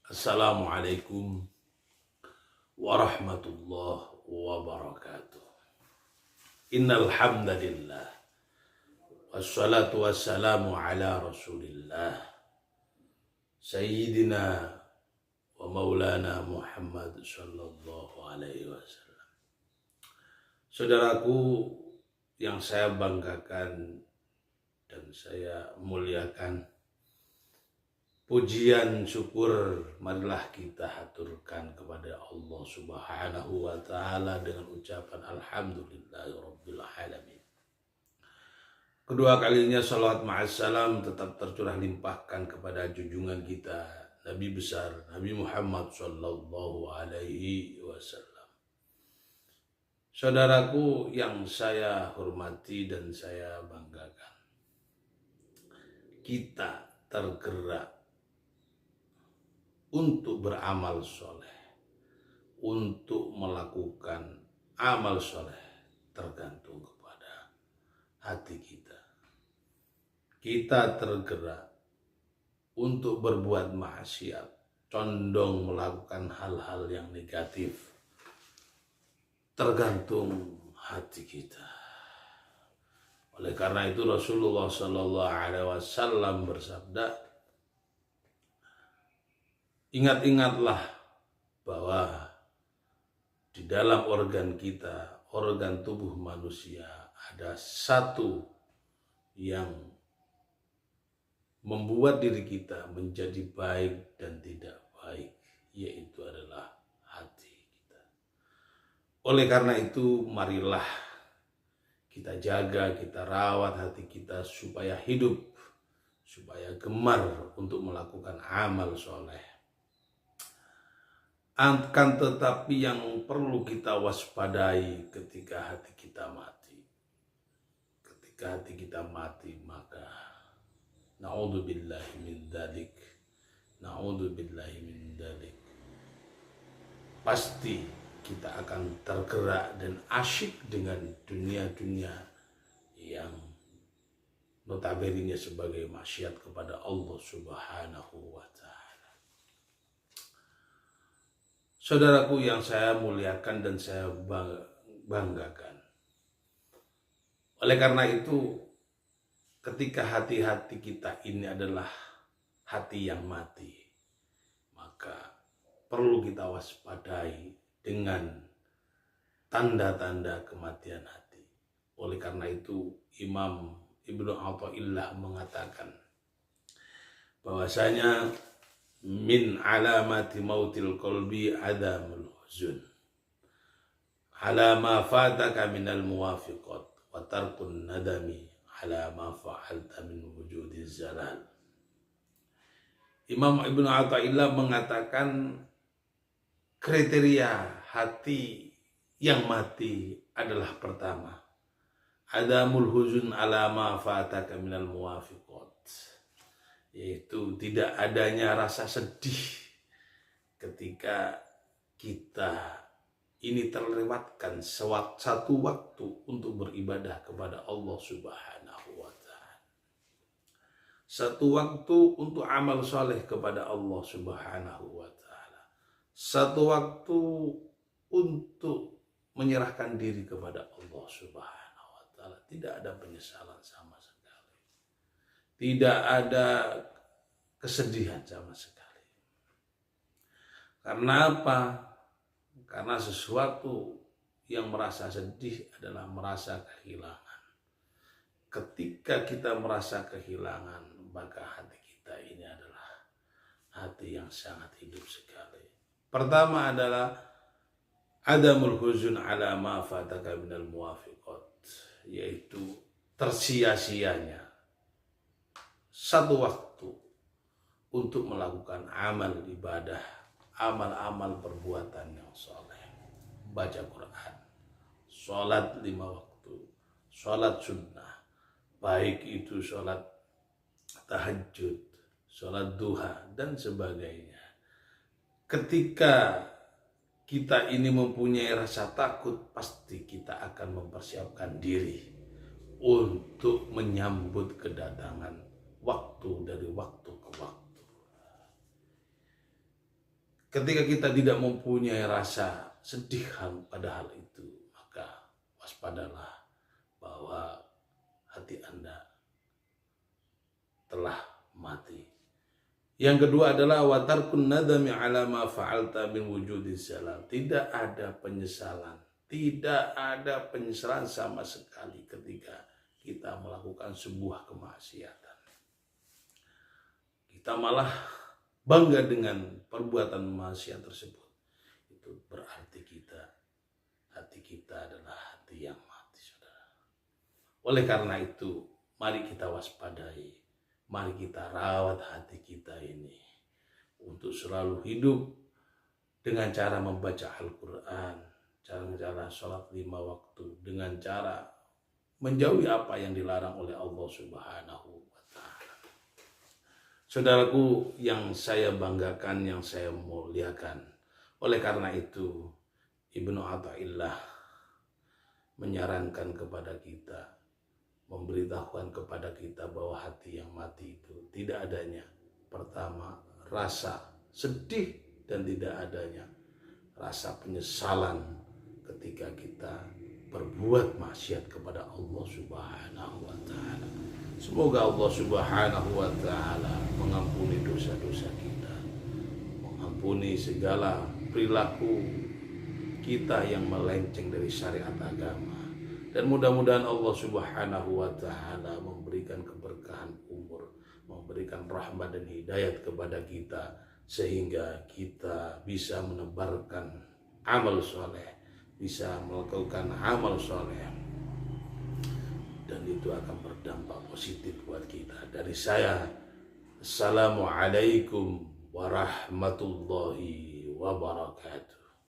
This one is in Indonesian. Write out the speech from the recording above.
Assalamualaikum warahmatullahi wabarakatuh. Innal hamdalillah wassalatu wassalamu ala Rasulillah Sayyidina wa maulana Muhammad sallallahu alaihi wasallam. Saudaraku yang saya banggakan dan saya muliakan, pujian syukur marilah kita haturkan kepada Allah Subhanahu wa ta'ala dengan ucapan alhamdulillahirabbil alamin. Kedua kalinya salawat ma'assalam tetap tercurah limpahkan kepada junjungan kita Nabi besar Nabi Muhammad sallallahu alaihi wasallam. Saudaraku yang saya hormati dan saya banggakan, kita tergerak untuk beramal soleh, untuk melakukan amal soleh tergantung kepada hati kita. Kita tergerak untuk berbuat maksiat, condong melakukan hal-hal yang negatif, tergantung hati kita. Oleh karena itu Rasulullah Sallallahu Alaihi Wasallam bersabda, ingat-ingatlah bahwa di dalam organ kita, organ tubuh manusia, ada satu yang membuat diri kita menjadi baik dan tidak baik, yaitu adalah hati kita. Oleh karena itu, marilah kita jaga, kita rawat hati kita supaya hidup, supaya gemar untuk melakukan amal soleh. Akan tetapi yang perlu kita waspadai ketika hati kita mati. Ketika hati kita mati, maka na'udzubillahi min dzalik. Na'udzubillahi min dzalik. Pasti kita akan tergerak dan asyik dengan dunia-dunia yang notabene sebagai maksiat kepada Allah Subhanahu wa ta'ala. Saudaraku yang saya muliakan dan saya banggakan. Oleh karena itu, ketika hati-hati kita ini adalah hati yang mati, maka perlu kita waspadai dengan tanda-tanda kematian hati. Oleh karena itu, Imam Ibnu Athaillah mengatakan bahwasanya min alamati mautil qalbi adamul huzun ala ma fataka minal muwafiqat wa tarkun nadami ala ma fa'alta min wujudiz zalal. Imam Ibnu Athaillah mengatakan kriteria hati yang mati adalah pertama, adamul huzun ala ma fataka minal muwafiqat, yaitu tidak adanya rasa sedih ketika kita ini terlewatkan satu waktu untuk beribadah kepada Allah Subhanahu wa ta'ala. Satu waktu untuk amal soleh kepada Allah Subhanahu wa ta'ala. Satu waktu untuk menyerahkan diri kepada Allah Subhanahu wa ta'ala. Tidak ada penyesalan sama sekali. Tidak ada kesedihan sama sekali. Karena apa? Karena sesuatu yang merasa sedih adalah merasa kehilangan. Ketika kita merasa kehilangan, maka hati kita ini adalah hati yang sangat hidup sekali. Pertama adalah adamul huzun ala ma fataka minal muwafiqat, yaitu tersia-sianya satu waktu untuk melakukan amal ibadah, amal-amal perbuatan yang soleh, baca Quran, sholat 5 waktu, sholat sunnah, baik itu sholat tahajud, sholat duha, dan sebagainya. Ketika kita ini mempunyai rasa takut, pasti kita akan mempersiapkan diri untuk menyambut kedatangan waktu dari waktu ke waktu. Ketika kita tidak mempunyai rasa sedih pada hal itu, maka waspadalah bahwa hati Anda telah mati. Yang kedua adalah watarkun nadami ala ma fa'alta min wujudis salam. Tidak ada penyesalan. Tidak ada penyesalan sama sekali ketika kita melakukan sebuah kemaksiatan. Kita malah bangga dengan perbuatan maksiat tersebut. Itu berarti hati kita adalah hati yang mati, saudara. Oleh karena itu, mari kita waspadai. Mari kita rawat hati kita ini untuk selalu hidup dengan cara membaca Al-Quran, cara sholat 5 waktu, dengan cara menjauhi apa yang dilarang oleh Allah Subhanahu wa Ta'ala. Saudaraku yang saya banggakan, yang saya muliakan, oleh karena itu Ibnu Athaillah menyarankan kepada kita, memberitahukan kepada kita bahwa hati yang mati itu tidak adanya, pertama, rasa sedih, dan tidak adanya rasa penyesalan ketika kita berbuat maksiat kepada Allah Subhanahu wa Ta'ala. Semoga Allah Subhanahu wa Ta'ala mengampuni dosa-dosa kita, mengampuni segala perilaku kita yang melenceng dari syariat agama. Dan mudah-mudahan Allah Subhanahu wa Ta'ala memberikan keberkahan umur, memberikan rahmat dan hidayat kepada kita, sehingga kita bisa menebarkan amal soleh, bisa melakukan amal soleh, dan itu akan berdampak positif buat kita. Dari saya, Assalamualaikum warahmatullahi wabarakatuh.